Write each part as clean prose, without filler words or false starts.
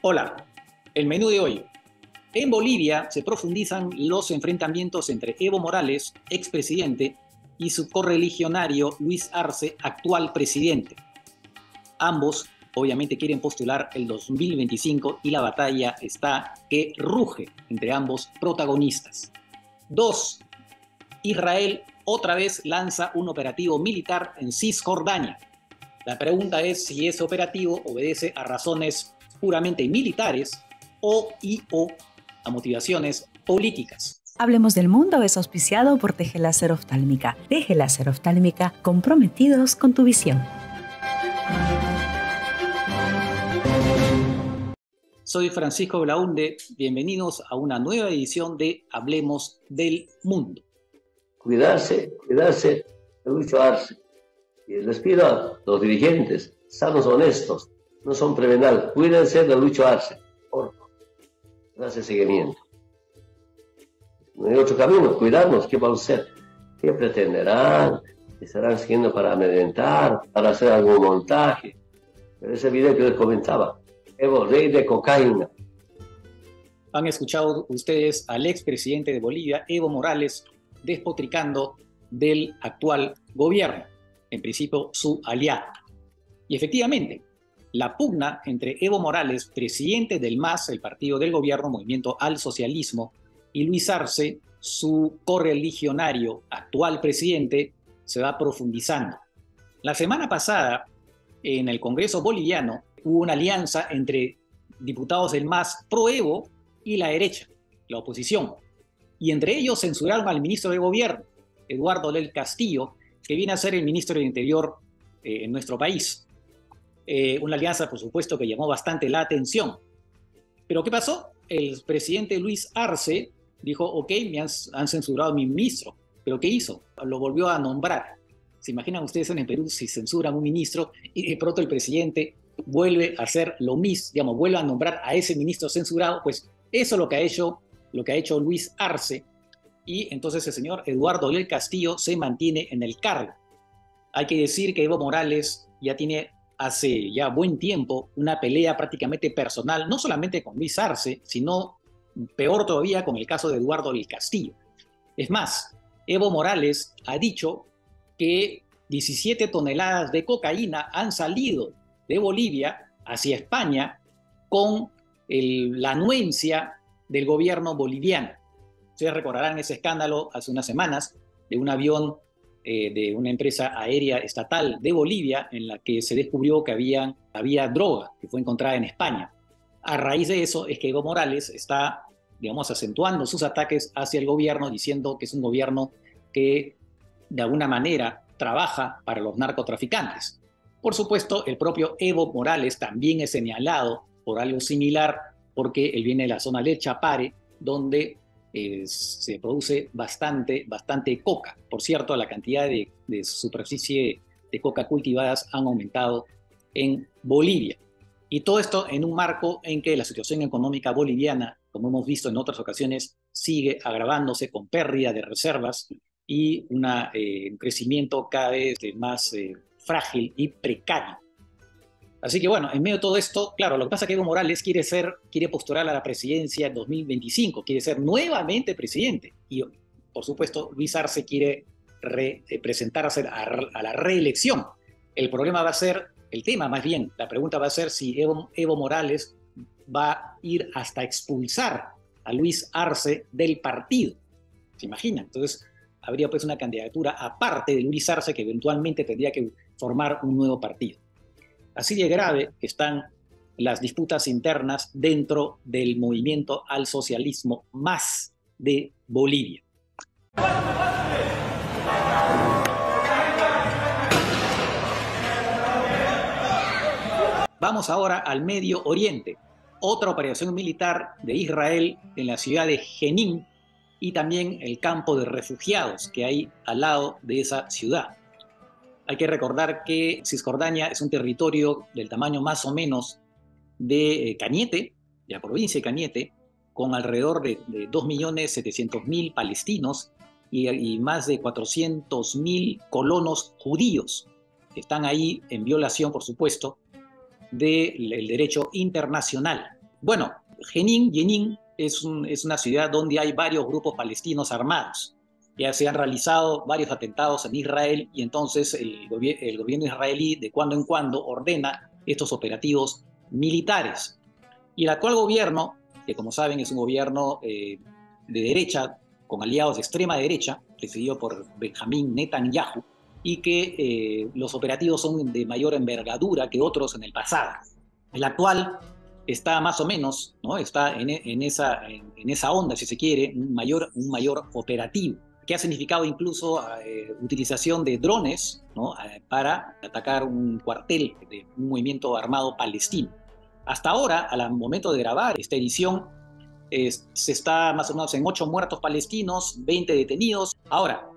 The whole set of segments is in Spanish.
Hola, el menú de hoy. En Bolivia se profundizan los enfrentamientos entre Evo Morales, expresidente, y su correligionario Luis Arce, actual presidente. Ambos obviamente quieren postular el 2025 y la batalla está que ruge entre ambos protagonistas. 2. Israel otra vez lanza un operativo militar en Cisjordania. La pregunta es si ese operativo obedece a razones puramente militares o a motivaciones políticas. Hablemos del Mundo es auspiciado por Teje Láser Oftálmica. Teje Láser Oftálmica, comprometidos con tu visión. Soy Francisco Belaunde, bienvenidos a una nueva edición de Hablemos del Mundo. Cuidarse de Lucho Arce. Y les pido a los dirigentes, sanos, honestos, no son prevenal, cuídense de Lucho Arce, por favor, hace seguimiento. No hay otro camino, cuidarnos, ¿qué vamos a hacer? ¿Qué pretenderán? ¿Estarán siguiendo para amedrentar, para hacer algún montaje? Pero ese video que les comentaba, Evo, rey de cocaína. Han escuchado ustedes al expresidente de Bolivia, Evo Morales, despotricando del actual gobierno, en principio su aliado. Y efectivamente, la pugna entre Evo Morales, presidente del MAS, el partido del gobierno, Movimiento al Socialismo, y Luis Arce, su correligionario, actual presidente, se va profundizando. La semana pasada, en el Congreso boliviano, hubo una alianza entre diputados del MAS pro Evo y la derecha, la oposición. Y entre ellos censuraron al ministro de Gobierno, Eduardo del Castillo, que viene a ser el ministro del Interior en nuestro país. Una alianza, por supuesto, que llamó bastante la atención. ¿Pero qué pasó? El presidente Luis Arce dijo, ok, han censurado a mi ministro. ¿Pero qué hizo? Lo volvió a nombrar. ¿Se imaginan ustedes en Perú si censuran a un ministro y de pronto el presidente vuelve a hacer lo mismo, digamos, vuelve a nombrar a ese ministro censurado? Pues eso es lo que ha hecho Luis Arce, y entonces el señor Eduardo del Castillo se mantiene en el cargo. Hay que decir que Evo Morales ya tiene hace ya buen tiempo una pelea prácticamente personal, no solamente con Luis Arce, sino peor todavía con el caso de Eduardo del Castillo. Es más, Evo Morales ha dicho que 17 toneladas de cocaína han salido de Bolivia hacia España con la anuencia del gobierno boliviano. Ustedes recordarán ese escándalo hace unas semanas de un avión de una empresa aérea estatal de Bolivia en la que se descubrió que había droga que fue encontrada en España. A raíz de eso es que Evo Morales está, digamos, acentuando sus ataques hacia el gobierno, diciendo que es un gobierno que de alguna manera trabaja para los narcotraficantes. Por supuesto, el propio Evo Morales también es señalado por algo similar, porque él viene de la zona del Chapare, donde se produce bastante coca. Por cierto, la cantidad de superficie de coca cultivadas han aumentado en Bolivia. Y todo esto en un marco en que la situación económica boliviana, como hemos visto en otras ocasiones, sigue agravándose con pérdida de reservas y un crecimiento cada vez más frágil y precario. Así que bueno, en medio de todo esto, claro, lo que pasa es que Evo Morales quiere postular a la presidencia en 2025, quiere ser nuevamente presidente. Y por supuesto, Luis Arce quiere presentarse a la reelección. La pregunta va a ser si Evo Morales va a ir hasta expulsar a Luis Arce del partido. ¿Se imaginan? Entonces, habría pues una candidatura aparte de Luis Arce que eventualmente tendría que formar un nuevo partido. Así de grave están las disputas internas dentro del movimiento al socialismo MAS de Bolivia. Vamos ahora al Medio Oriente. Otra operación militar de Israel en la ciudad de Jenin y también el campo de refugiados que hay al lado de esa ciudad. Hay que recordar que Cisjordania es un territorio del tamaño más o menos de Cañete, de la provincia de Cañete, con alrededor de 2.700.000 palestinos y más de 400.000 colonos judíos que están ahí en violación, por supuesto, del derecho internacional. Bueno, Jenin es una ciudad donde hay varios grupos palestinos armados. Ya se han realizado varios atentados en Israel y entonces el gobierno israelí de cuando en cuando ordena estos operativos militares. Y el actual gobierno, que como saben es un gobierno de derecha, con aliados de extrema derecha, presidido por Benjamín Netanyahu, y que los operativos son de mayor envergadura que otros en el pasado. El actual está más o menos, ¿no? Está en esa onda, si se quiere, un mayor operativo, que ha significado incluso utilización de drones, ¿no? Para atacar un cuartel de un movimiento armado palestino. Hasta ahora, al momento de grabar esta edición, se está más o menos en 8 muertos palestinos, 20 detenidos. Ahora,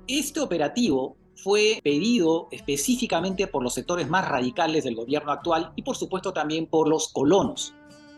este operativo fue pedido específicamente por los sectores más radicales del gobierno actual y por supuesto también por los colonos.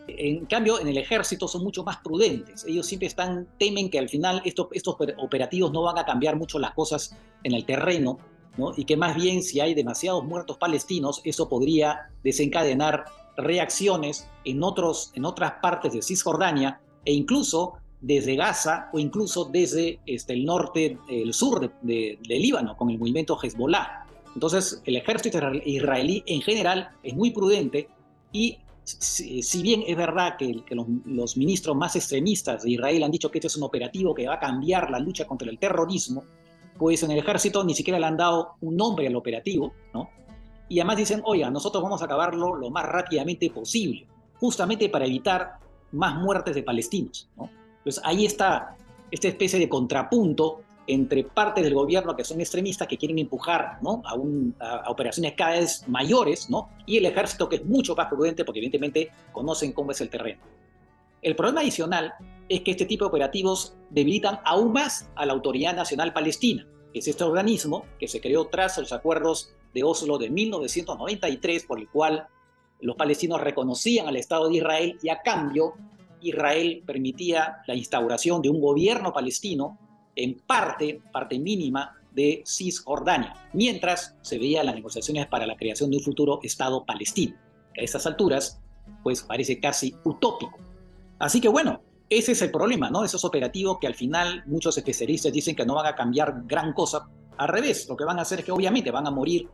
En cambio, en el ejército son mucho más prudentes. Ellos siempre temen que al final estos operativos no van a cambiar mucho las cosas en el terreno, ¿no? Y que más bien si hay demasiados muertos palestinos, eso podría desencadenar reacciones en otras partes de Cisjordania e incluso desde Gaza o incluso desde el sur de Líbano con el movimiento Hezbollah. Entonces el ejército israelí en general es muy prudente y si bien es verdad que los ministros más extremistas de Israel han dicho que este es un operativo que va a cambiar la lucha contra el terrorismo, pues en el ejército ni siquiera le han dado un nombre al operativo, ¿no? Y además dicen, oiga, nosotros vamos a acabarlo lo más rápidamente posible, justamente para evitar más muertes de palestinos, ¿no? Entonces ahí está esta especie de contrapunto entre partes del gobierno que son extremistas, que quieren empujar, ¿no? a operaciones cada vez mayores, ¿no? Y el ejército que es mucho más prudente porque evidentemente conocen cómo es el terreno. El problema adicional es que este tipo de operativos debilitan aún más a la Autoridad Nacional Palestina, que es este organismo que se creó tras los acuerdos de Oslo de 1993, por el cual los palestinos reconocían al Estado de Israel y a cambio Israel permitía la instauración de un gobierno palestino en parte mínima de Cisjordania, mientras se veían las negociaciones para la creación de un futuro Estado palestino, que a estas alturas pues parece casi utópico. Así que bueno, ese es el problema, ¿no? Esos operativos que al final muchos especialistas dicen que no van a cambiar gran cosa. Al revés, lo que van a hacer es que obviamente van a morir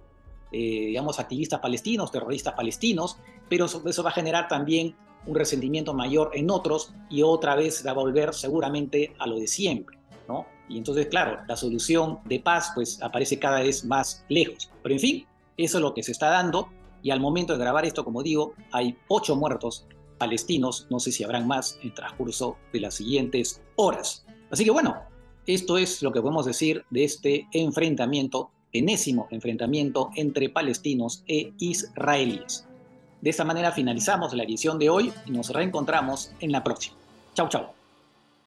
digamos, activistas palestinos, terroristas palestinos, pero eso va a generar también un resentimiento mayor en otros y otra vez va a volver seguramente a lo de siempre, ¿no? Y entonces, claro, la solución de paz pues aparece cada vez más lejos. Pero en fin, eso es lo que se está dando y al momento de grabar esto, como digo, hay 8 muertos palestinos, no sé si habrán más en el transcurso de las siguientes horas. Así que bueno, esto es lo que podemos decir de este enfrentamiento, enésimo enfrentamiento entre palestinos e israelíes. De esta manera finalizamos la edición de hoy y nos reencontramos en la próxima. Chau, chau.